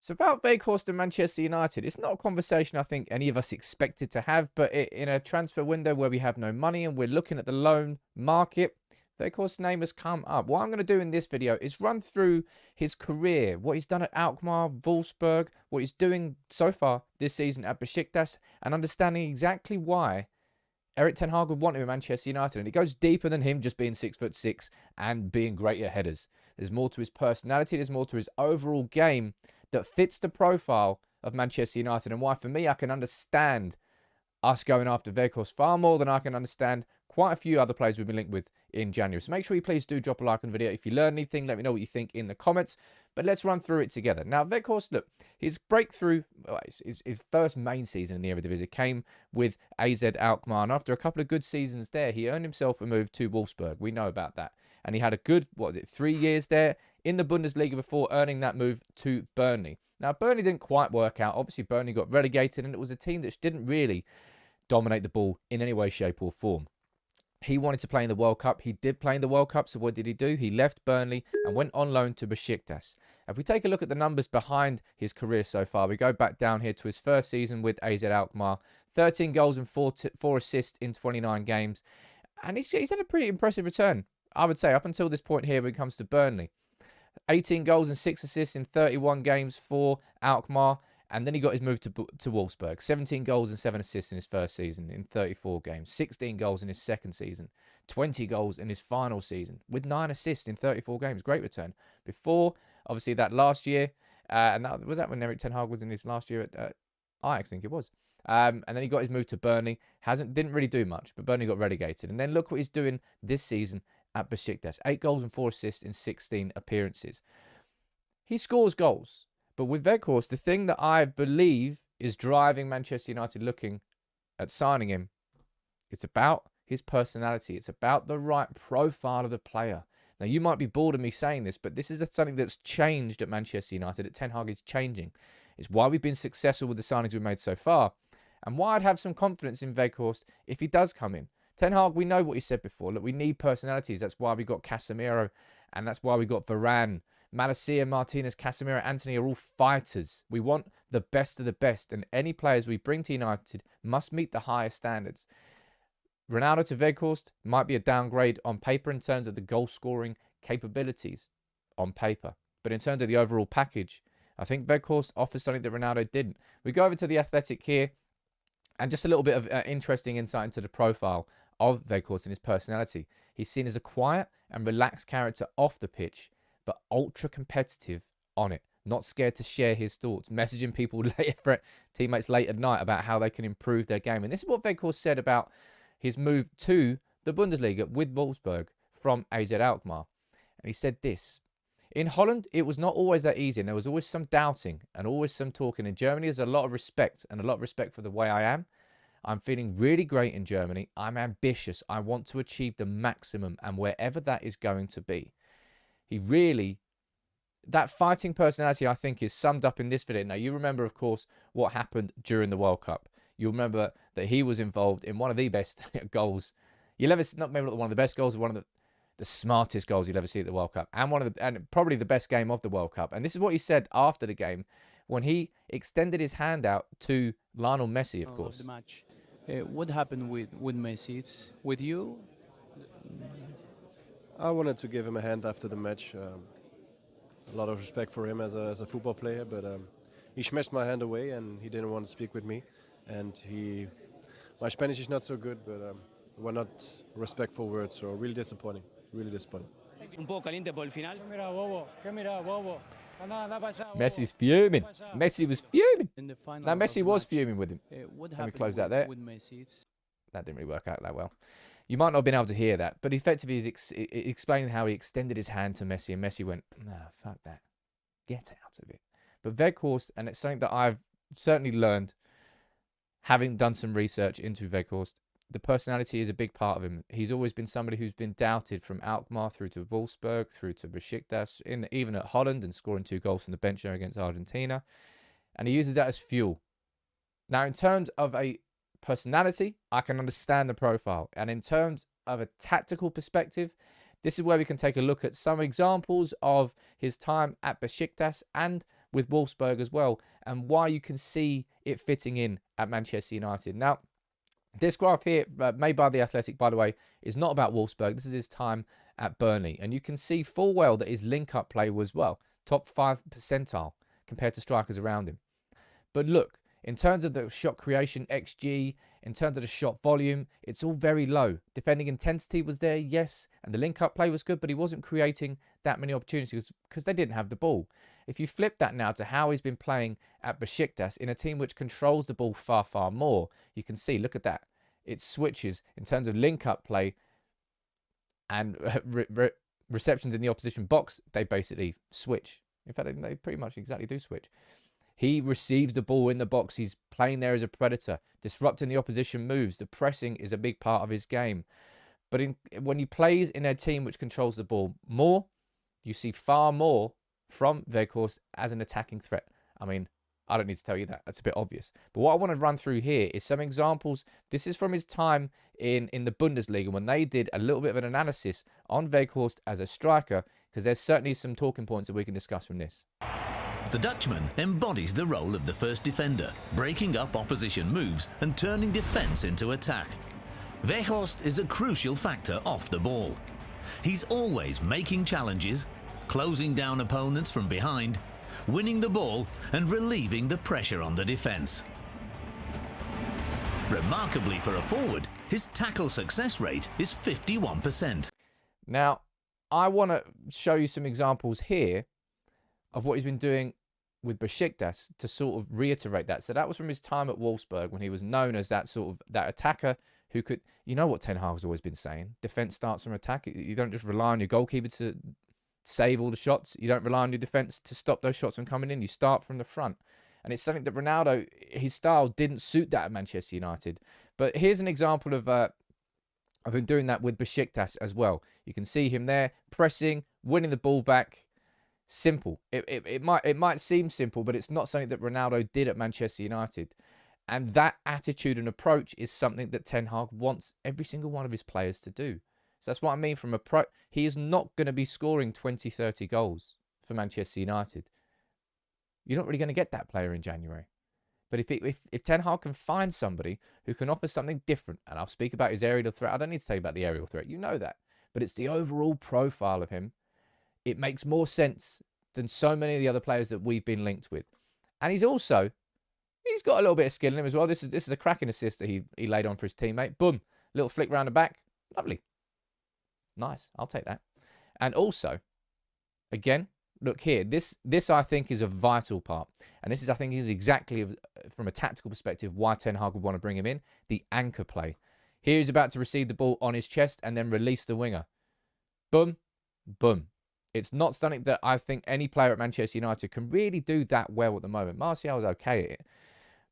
It's about Weghorst and Manchester United. It's not a conversation I think any of us expected to have, but in a transfer window where we have no money and we're looking at the loan market, Weghorst's name has come up. What I'm going to do in this video is run through his career, what he's done at Alkmaar, Wolfsburg, what he's doing so far this season at Besiktas, and understanding exactly why Erik Ten Hag would want him at Manchester United. And it goes deeper than him just being 6'6" and being great at headers. There's more to his personality. There's more to his overall game that fits the profile of Manchester United, and why, for me, I can understand us going after Weghorst far more than I can understand quite a few other players we've been linked with in January. So make sure you please do drop a like on the video. If you learn anything, let me know what you think in the comments. But let's run through it together. Now, Weghorst, look, his breakthrough, his first main season in the Eredivisie came with AZ Alkmaar. And after a couple of good seasons there, he earned himself a move to Wolfsburg. We know about that. And he had a good, 3 years there in the Bundesliga before earning that move to Burnley. Now, Burnley didn't quite work out. Obviously, Burnley got relegated, and it was a team that didn't really dominate the ball in any way, shape, or form. He wanted to play in the World Cup. He did play in the World Cup, so what did he do? He left Burnley and went on loan to Besiktas. If we take a look at the numbers behind his career so far, we go back down here to his first season with AZ Alkmaar. 13 goals and 4 assists in 29 games. And he's had a pretty impressive return, I would say, up until this point here when it comes to Burnley. 18 goals and 6 assists in 31 games for Alkmaar. And then he got his move to Wolfsburg. 17 goals and 7 assists in his first season in 34 games. 16 goals in his second season. 20 goals in his final season with 9 assists in 34 games. Great return. Before, obviously, that last year. And was that when Erik Ten Hag was in his last year at Ajax, I think it was. And then he got his move to Burnley. Didn't really do much, but Burnley got relegated. And then look what he's doing this season at Besiktas. 8 goals and 4 assists in 16 appearances. He scores goals. But with Weghorst, the thing that I believe is driving Manchester United looking at signing him, it's about his personality. It's about the right profile of the player. Now, you might be bored of me saying this, but this is something that's changed at Manchester United, that Ten Hag is changing. It's why we've been successful with the signings we've made so far, and why I'd have some confidence in Weghorst if he does come in. Ten Hag, we know what he said before. Look, we need personalities. That's why we got Casemiro, and that's why we got Varane. Malacia, Martinez, Casemiro, Anthony are all fighters. We want the best of the best, and any players we bring to United must meet the highest standards. Ronaldo to Weghorst might be a downgrade on paper in terms of the goal-scoring capabilities on paper. But in terms of the overall package, I think Weghorst offers something that Ronaldo didn't. We go over to the Athletic here, and just a little bit of interesting insight into the profile of Weghorst and his personality. He's seen as a quiet and relaxed character off the pitch, but ultra competitive on it. Not scared to share his thoughts, messaging people teammates late at night about how they can improve their game. And this is what Weghorst said about his move to the Bundesliga with Wolfsburg from AZ Alkmaar. And he said this: in Holland, it was not always that easy, and there was always some doubting and always some talking. In Germany, there's a lot of respect, and a lot of respect for the way I am. I'm feeling really great in Germany. I'm ambitious. I want to achieve the maximum, and wherever that is going to be. That fighting personality, I think, is summed up in this video. Now, you remember, of course, what happened during the World Cup. You'll remember that he was involved in one of the best goals. You'll ever, not maybe one of the best goals, one of the smartest goals you'll ever see at the World Cup. And probably the best game of the World Cup. And this is what he said after the game when he extended his hand out to Lionel Messi, of course. The match. What happened with Messi? It's with you? I wanted to give him a hand after the match. A lot of respect for him as a football player, but he smashed my hand away and he didn't want to speak with me. And my Spanish is not so good, but were not respectful words, so really disappointing. Really disappointing. Un poco caliente por el final. Messi's fuming. Messi was fuming. In the final Now, Messi of was match, fuming with him. What Let me happened close that there. with Messi? It's That didn't really work out that well. You might not have been able to hear that, but effectively he's explaining how he extended his hand to Messi, and Messi went, "No, fuck that. Get out of it." But Weghorst, and it's something that I've certainly learned, having done some research into Weghorst, the personality is a big part of him. He's always been somebody who's been doubted from Alkmaar through to Wolfsburg, through to Besiktas, even at Holland, and scoring 2 goals from the bench there against Argentina. And he uses that as fuel. Now, in terms of a personality, I can understand the profile. And in terms of a tactical perspective, this is where we can take a look at some examples of his time at Besiktas and with Wolfsburg as well, and why you can see it fitting in at Manchester United. Now, this graph here, made by The Athletic, by the way, is not about Wolfsburg. This is his time at Burnley. And you can see full well that his link-up play was, well, top 5 percentile compared to strikers around him. But look, in terms of the shot creation, XG, in terms of the shot volume, it's all very low. Defending intensity was there, yes, and the link-up play was good, but he wasn't creating that many opportunities because they didn't have the ball. If you flip that now to how he's been playing at Besiktas in a team which controls the ball far, far more, you can see, look at that. It switches in terms of link-up play and receptions in the opposition box. They basically switch. In fact, they pretty much exactly do switch. He receives the ball in the box. He's playing there as a predator, disrupting the opposition moves. The pressing is a big part of his game. But when he plays in a team which controls the ball more, you see far more from Weghorst as an attacking threat. I mean, I don't need to tell you that. That's a bit obvious. But what I want to run through here is some examples. This is from his time in the Bundesliga when they did a little bit of an analysis on Weghorst as a striker, because there's certainly some talking points that we can discuss from this. The Dutchman embodies the role of the first defender, breaking up opposition moves and turning defence into attack. Weghorst is a crucial factor off the ball. He's always making challenges, closing down opponents from behind, winning the ball and relieving the pressure on the defence. Remarkably for a forward, his tackle success rate is 51%. Now, I want to show you some examples here of what he's been doing with Besiktas to sort of reiterate that. So that was from his time at Wolfsburg when he was known as that sort of that attacker who could, you know what Ten Hag's always been saying, defence starts from attack. You don't just rely on your goalkeeper to save all the shots. You don't rely on your defence to stop those shots from coming in. You start from the front. And it's something that Ronaldo, his style didn't suit that at Manchester United. But here's an example of him doing that with Besiktas as well. You can see him there pressing, winning the ball back. Simple. It might seem simple, but it's not something that Ronaldo did at Manchester United. And that attitude and approach is something that Ten Hag wants every single one of his players to do. So that's what I mean from a pro. He is not going to be scoring 20, 30 goals for Manchester United. You're not really going to get that player in January. But if Ten Hag can find somebody who can offer something different, and I'll speak about his aerial threat. I don't need to tell you about the aerial threat. You know that. But it's the overall profile of him. It makes more sense than so many of the other players that we've been linked with. And he's got a little bit of skill in him as well. This is a cracking assist that he laid on for his teammate. Boom. Little flick round the back. Lovely. Nice. I'll take that. And also, again, look here. This I think is a vital part. And this is, I think, is exactly from a tactical perspective why Ten Hag would want to bring him in. The anchor play. Here he's about to receive the ball on his chest and then release the winger. Boom. Boom. It's not something that I think any player at Manchester United can really do that well at the moment. Martial is okay at it.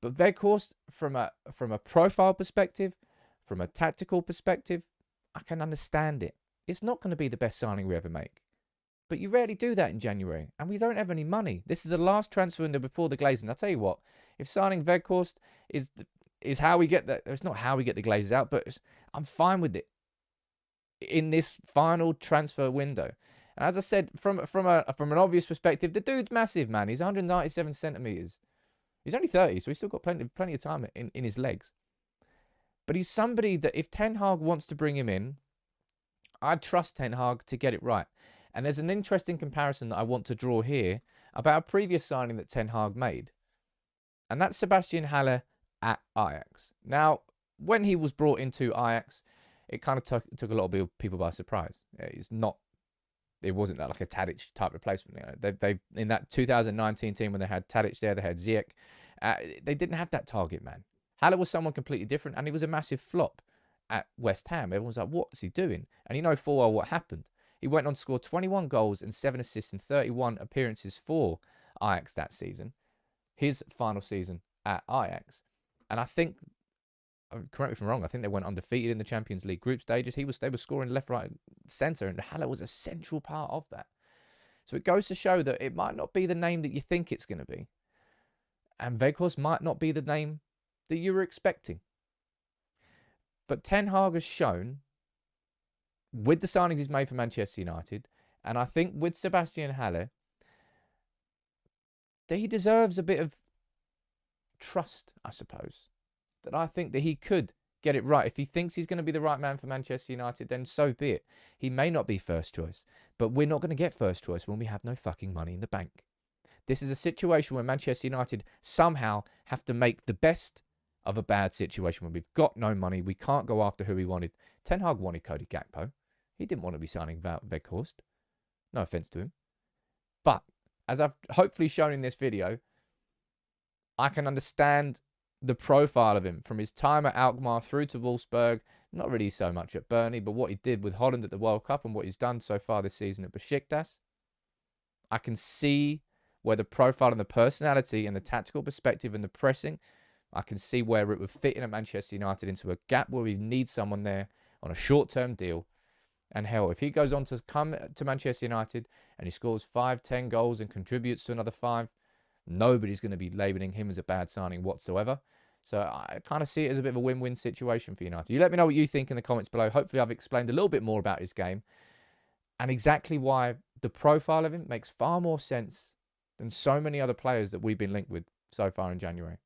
But Weghorst, from a profile perspective, from a tactical perspective, I can understand it. It's not going to be the best signing we ever make. But you rarely do that in January. And we don't have any money. This is the last transfer window before the Glazers. I'll tell you what, if signing Weghorst is how we get that, it's not how we get the Glazers out, but I'm fine with it in this final transfer window. And as I said, from an obvious perspective, the dude's massive, man. He's 197 centimetres. He's only 30, so he's still got plenty of time in his legs. But he's somebody that if Ten Hag wants to bring him in, I'd trust Ten Hag to get it right. And there's an interesting comparison that I want to draw here about a previous signing that Ten Hag made. And that's Sebastian Haller at Ajax. Now, when he was brought into Ajax, it kind of took a lot of people by surprise. It wasn't like a Tadic type replacement. You know, they in that 2019 team when they had Tadic there, they had Ziyech. They didn't have that target man. Haller was someone completely different, and he was a massive flop at West Ham. Everyone's like, what's he doing? And you know full well what happened. He went on to score 21 goals and 7 assists in 31 appearances for Ajax that season. His final season at Ajax. And I think, correct me if I'm wrong, I think they went undefeated in the Champions League group stages. They were scoring left, right, centre, and Haller was a central part of that. So it goes to show that it might not be the name that you think it's going to be. And Weghorst might not be the name that you were expecting. But Ten Hag has shown, with the signings he's made for Manchester United, and I think with Sebastian Haller, he deserves a bit of trust, I suppose. That I think that he could get it right. If he thinks he's going to be the right man for Manchester United, then so be it. He may not be first choice, but we're not going to get first choice when we have no fucking money in the bank. This is a situation where Manchester United somehow have to make the best of a bad situation when we've got no money. We can't go after who we wanted. Ten Hag wanted Cody Gakpo. He didn't want to be signing Wout Weghorst. No offense to him. But as I've hopefully shown in this video, I can understand the profile of him from his time at Alkmaar through to Wolfsburg. Not really so much at Burnley, but what he did with Holland at the World Cup and what he's done so far this season at Besiktas. I can see where the profile and the personality and the tactical perspective and the pressing, I can see where it would fit in at Manchester United into a gap where we need someone there on a short-term deal. And hell, if he goes on to come to Manchester United and he scores 5, 10 goals and contributes to another 5, nobody's going to be labelling him as a bad signing whatsoever. So I kind of see it as a bit of a win-win situation for United. You let me know what you think in the comments below. Hopefully I've explained a little bit more about his game and exactly why the profile of him makes far more sense than so many other players that we've been linked with so far in January.